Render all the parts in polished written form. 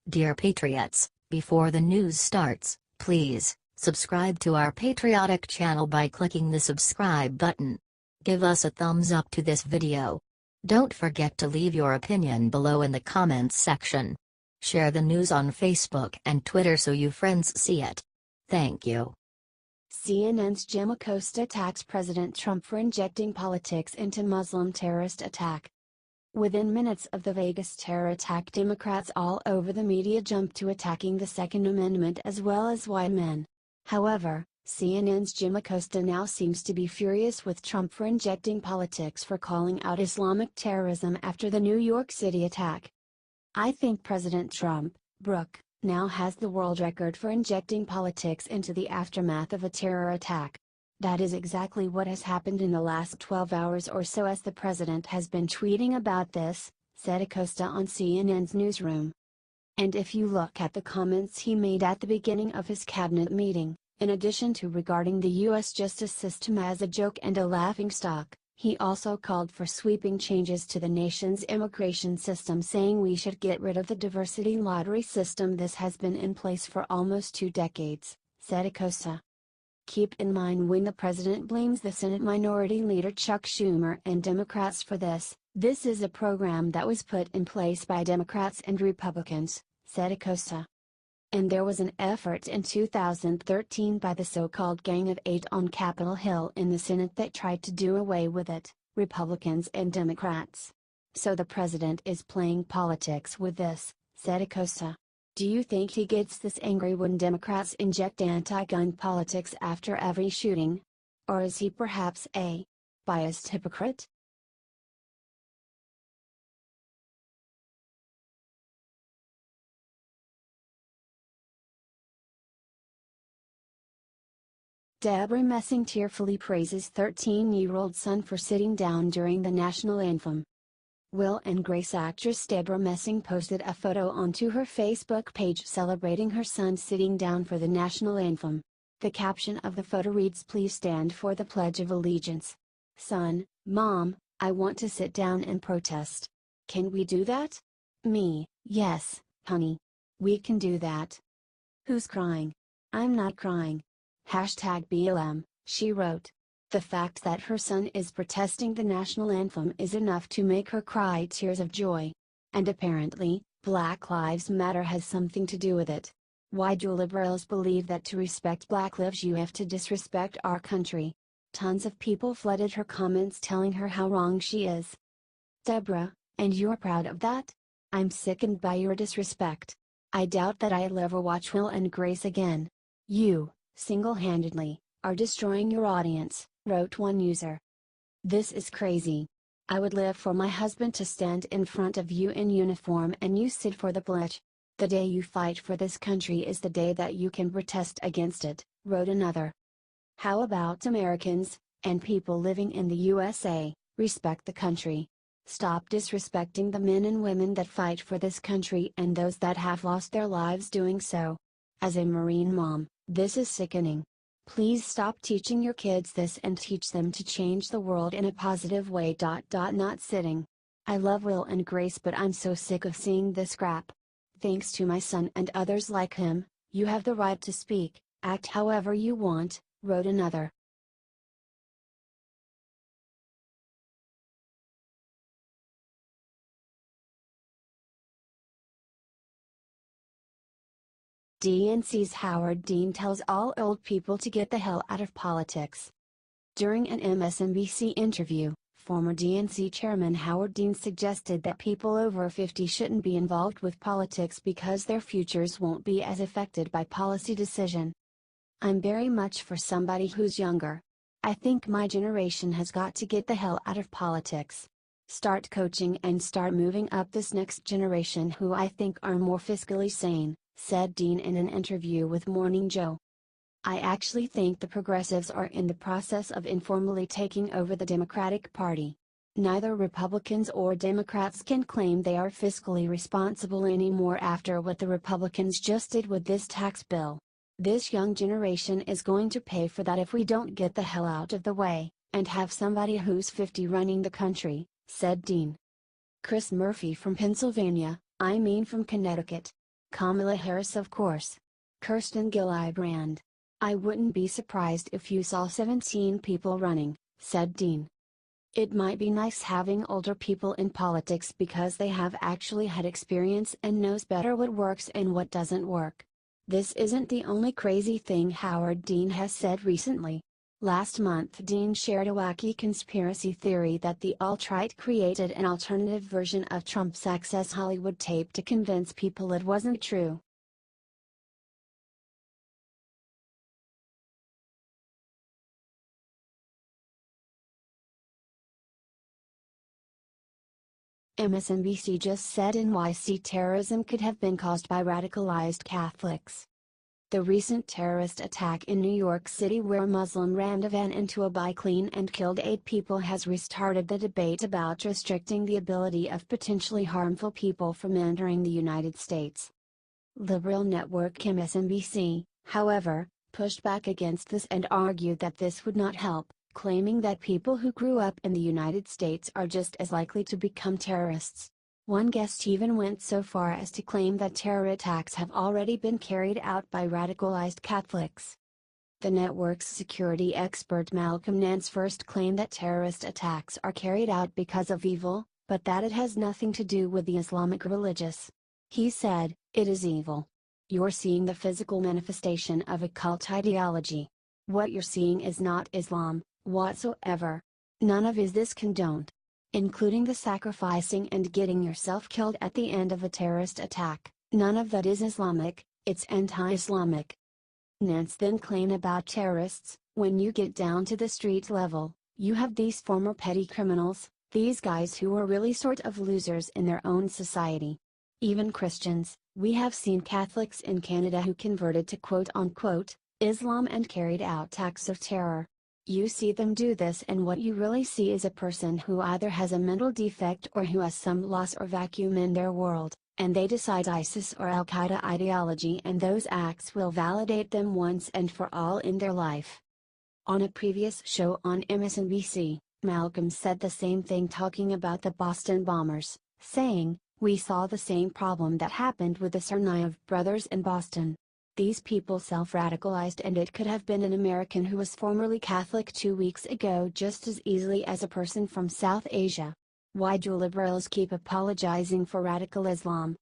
Dear Patriots, before the news starts, please subscribe to our patriotic channel by clicking the subscribe button. Give us a thumbs up to this video. Don't forget to leave your opinion below in the comments section. Share the news on Facebook and Twitter so your friends see it. Thank you. CNN's Jim Acosta attacks President Trump for injecting politics into Muslim terrorist attack. Within minutes of the Vegas terror attack, Democrats all over the media jumped to attacking the Second Amendment as well as white men. However, CNN's Jim Acosta now seems to be furious with Trump for injecting politics for calling out Islamic terrorism after the New York City attack. I think President Trump, Brooke, now has the world record for injecting politics into the aftermath of a terror attack. That is exactly what has happened in the last 12 hours or so as the president has been tweeting about this, said Acosta on CNN's Newsroom. And if you look at the comments he made at the beginning of his cabinet meeting, in addition to regarding the U.S. justice system as a joke and a laughingstock, he also called for sweeping changes to the nation's immigration system, saying we should get rid of the diversity lottery system. This has been in place for almost 2 decades, said Acosta. Keep in mind, when the president blames the Senate Minority Leader Chuck Schumer and Democrats for this is a program that was put in place by Democrats and Republicans, said Acosta. And there was an effort in 2013 by the so-called Gang of Eight on Capitol Hill in the Senate that tried to do away with it, Republicans and Democrats. So the president is playing politics with this, said Acosta. Do you think he gets this angry when Democrats inject anti-gun politics after every shooting? Or is he perhaps a biased hypocrite? Deborah Messing tearfully praises 13-year-old son for sitting down during the national anthem. Will and Grace actress Deborah Messing posted a photo onto her Facebook page celebrating her son sitting down for the national anthem. The caption of the photo reads, "Please stand for the Pledge of Allegiance." Son, Mom, I want to sit down and protest. Can we do that? Me, yes, honey. We can do that. Who's crying? I'm not crying. #BLM, she wrote. The fact that her son is protesting the national anthem is enough to make her cry tears of joy. And apparently, Black Lives Matter has something to do with it. Why do liberals believe that to respect Black lives you have to disrespect our country? Tons of people flooded her comments telling her how wrong she is. Deborah, and you're proud of that? I'm sickened by your disrespect. I doubt that I'll ever watch Will and Grace again. You, single-handedly, are destroying your audience, wrote one user. This is crazy. I would live for my husband to stand in front of you in uniform and you sit for the pledge. The day you fight for this country is the day that you can protest against it, wrote another. How about Americans, and people living in the USA, respect the country. Stop disrespecting the men and women that fight for this country and those that have lost their lives doing so. As a Marine mom, this is sickening. Please stop teaching your kids this and teach them to change the world in a positive way. Not sitting. I love Will and Grace, but I'm so sick of seeing this crap. Thanks to my son and others like him, you have the right to speak, act however you want, wrote another. DNC's Howard Dean tells all old people to get the hell out of politics. During an MSNBC interview, former DNC chairman Howard Dean suggested that people over 50 shouldn't be involved with politics because their futures won't be as affected by policy decision. I'm very much for somebody who's younger. I think my generation has got to get the hell out of politics. Start coaching and start moving up this next generation who I think are more fiscally sane, said Dean in an interview with Morning Joe. I actually think the progressives are in the process of informally taking over the Democratic Party. Neither Republicans or Democrats can claim they are fiscally responsible anymore after what the Republicans just did with this tax bill. This young generation is going to pay for that if we don't get the hell out of the way, and have somebody who's 50 running the country, said Dean. Chris Murphy from Pennsylvania, from Connecticut. Kamala Harris, of course. Kirsten Gillibrand. I wouldn't be surprised if you saw 17 people running, said Dean. It might be nice having older people in politics because they have actually had experience and knows better what works and what doesn't work. This isn't the only crazy thing Howard Dean has said recently. Last month Dean shared a wacky conspiracy theory that the alt-right created an alternative version of Trump's Access Hollywood tape to convince people it wasn't true. MSNBC just said NYC terrorism could have been caused by radicalized Catholics. The recent terrorist attack in New York City where a Muslim rammed a van into a bike lane and killed 8 people has restarted the debate about restricting the ability of potentially harmful people from entering the United States. Liberal network MSNBC, however, pushed back against this and argued that this would not help, claiming that people who grew up in the United States are just as likely to become terrorists. One guest even went so far as to claim that terror attacks have already been carried out by radicalized Catholics. The network's security expert Malcolm Nance first claimed that terrorist attacks are carried out because of evil, but that it has nothing to do with the Islamic religious. He said, "It is evil. You're seeing the physical manifestation of a cult ideology. What you're seeing is not Islam, whatsoever. None of is this condoned. Including the sacrificing and getting yourself killed at the end of a terrorist attack, none of that is Islamic, it's anti-Islamic." Nance then claimed about terrorists, when you get down to the street level, you have these former petty criminals, these guys who are really sort of losers in their own society. Even Christians, we have seen Catholics in Canada who converted to quote-unquote, Islam and carried out acts of terror. You see them do this and what you really see is a person who either has a mental defect or who has some loss or vacuum in their world, and they decide ISIS or Al-Qaeda ideology and those acts will validate them once and for all in their life. On a previous show on MSNBC, Malcolm said the same thing talking about the Boston bombers, saying, "We saw the same problem that happened with the Tsarnaev brothers in Boston. These people self-radicalized and it could have been an American who was formerly Catholic 2 weeks ago just as easily as a person from South Asia. Why do liberals keep apologizing for radical Islam?"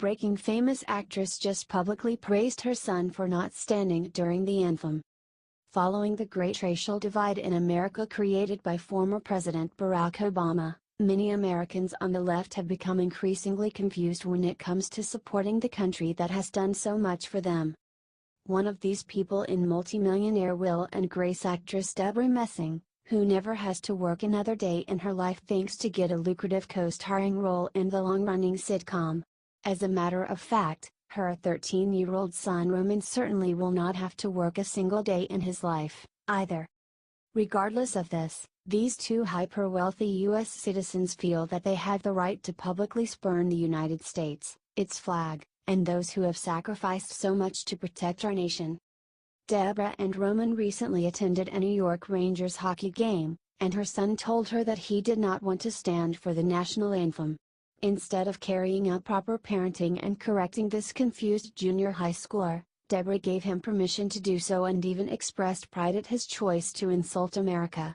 Breaking: famous actress just publicly praised her son for not standing during the anthem. Following the great racial divide in America created by former President Barack Obama, many Americans on the left have become increasingly confused when it comes to supporting the country that has done so much for them. One of these people in multimillionaire Will and Grace actress Deborah Messing, who never has to work another day in her life thanks to get a lucrative co-starring role in the long-running sitcom. As a matter of fact, her 13-year-old son Roman certainly will not have to work a single day in his life, either. Regardless of this, these two hyper-wealthy U.S. citizens feel that they have the right to publicly spurn the United States, its flag, and those who have sacrificed so much to protect our nation. Deborah and Roman recently attended a New York Rangers hockey game, and her son told her that he did not want to stand for the national anthem. Instead of carrying out proper parenting and correcting this confused junior high schooler, Deborah gave him permission to do so and even expressed pride at his choice to insult America.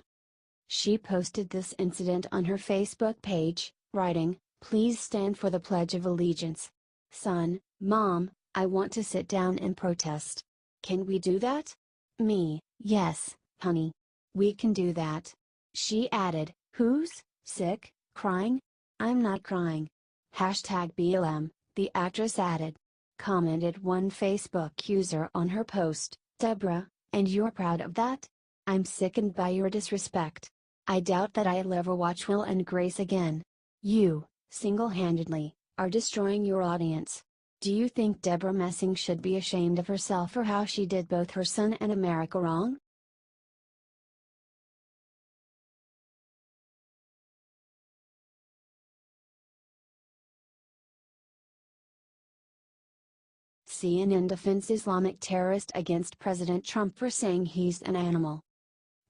She posted this incident on her Facebook page, writing, "Please stand for the Pledge of Allegiance. Son, Mom, I want to sit down and protest. Can we do that?" Me, yes, honey. We can do that. She added, "Who's sick, crying? I'm not crying." #BLM, the actress added. Commented one Facebook user on her post, "Deborah, and you're proud of that? I'm sickened by your disrespect. I doubt that I'll ever watch Will and Grace again. You, single-handedly, are destroying your audience. Do you think Deborah Messing should be ashamed of herself for how she did both her son and America wrong?" CNN defends Islamic terrorist against President Trump for saying he's an animal.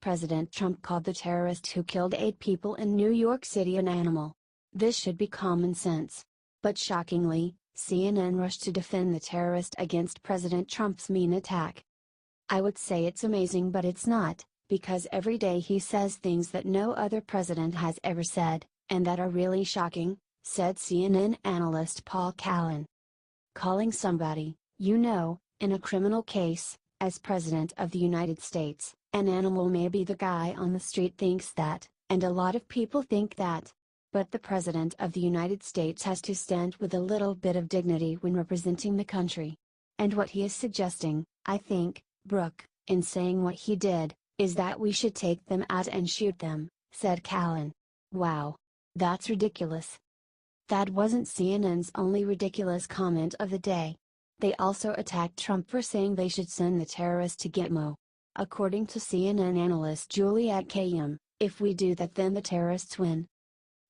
President Trump called the terrorist who killed 8 people in New York City an animal. This should be common sense. But shockingly, CNN rushed to defend the terrorist against President Trump's mean attack. I would say it's amazing, but it's not, because every day he says things that no other president has ever said, and that are really shocking, said CNN analyst Paul Callan. Calling somebody, in a criminal case, as President of the United States, an animal, maybe the guy on the street thinks that, and a lot of people think that. But the President of the United States has to stand with a little bit of dignity when representing the country. And what he is suggesting, I think, Brooke, in saying what he did, is that we should take them out and shoot them, said Callan. Wow. That's ridiculous. That wasn't CNN's only ridiculous comment of the day. They also attacked Trump for saying they should send the terrorists to Gitmo. According to CNN analyst Juliette Kayyem, if we do that, then the terrorists win.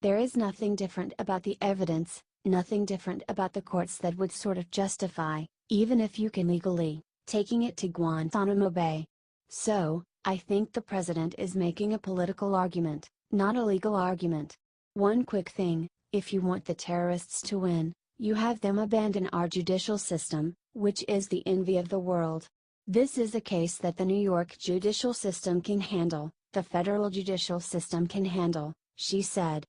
There is nothing different about the evidence, nothing different about the courts that would sort of justify, even if you can legally, taking it to Guantanamo Bay. So, I think the president is making a political argument, not a legal argument. One quick thing: if you want the terrorists to win, you have them abandon our judicial system, which is the envy of the world. This is a case that the New York judicial system can handle, the federal judicial system can handle, she said.